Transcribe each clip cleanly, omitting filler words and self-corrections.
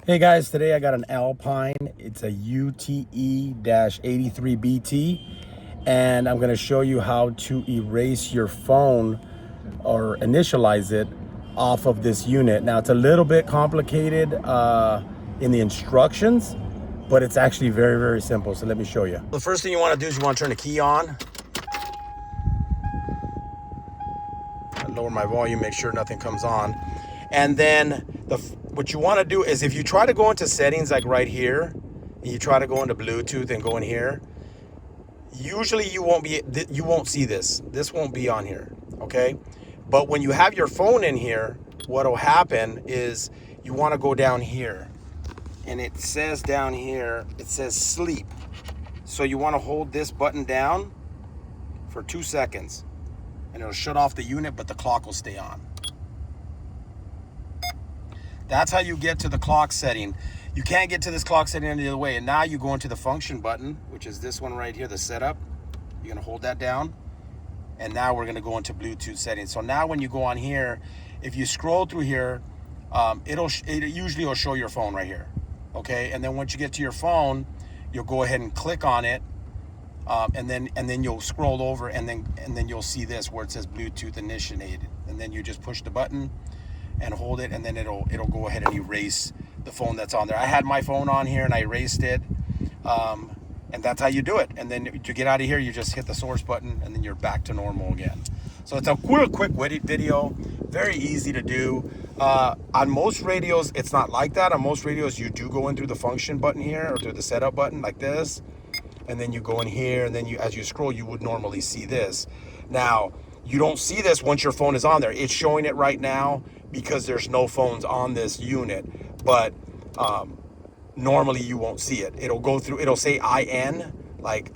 Hey guys, today I got an Alpine. It's a UTE-83BT, and I'm going to show you how to erase your phone or initialize it off of this unit. Now it's a little bit complicated in the instructions, but it's actually very, very simple. So let me show you. The first thing you want to do is you want to turn the key on. Lower my volume, make sure nothing comes on. And then what you want to do is, if you try to go into settings like right here, and you try to go into Bluetooth and go in here, usually you won't see this. This won't be on here, okay? But when you have your phone in here, what'll happen is you want to go down here, and it says down here, it says sleep. So you want to hold this button down for 2 seconds, and it'll shut off the unit, but the clock will stay on. That's how you get to the clock setting. You can't get to this clock setting any other way. And now you go into the function button, which is this one right here, the setup. You're gonna hold that down. And now we're gonna go into Bluetooth settings. So now when you go on here, if you scroll through here, it usually will show your phone right here, okay? And then once you get to your phone, you'll go ahead and click on it, and then you'll scroll over, and then you'll see this where it says Bluetooth initiated, and then you just push the button and hold it, and then it'll go ahead and erase the phone that's on there. I had my phone on here and I erased it, and that's how you do it. And then to get out of here, you just hit the source button, and then you're back to normal again. So it's a quick video, very easy to do. On most radios, it's not like that. On most radios, you do go in through the function button here, or through the setup button like this, and then you go in here, and then as you scroll, you would normally see this. Now, you don't see this once your phone is on there. It's showing it right now because there's no phones on this unit, but normally you won't see it. It'll go through, it'll say IN, like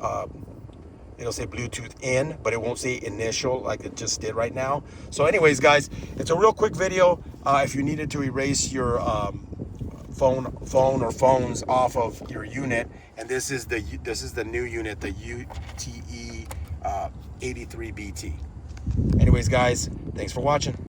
it'll say Bluetooth in, but it won't say initial like it just did right now. So anyways, guys, it's a real quick video. If you needed to erase your phone or phones off of your unit, and this is the new unit, the UTE-83BT. Anyways, guys, thanks for watching.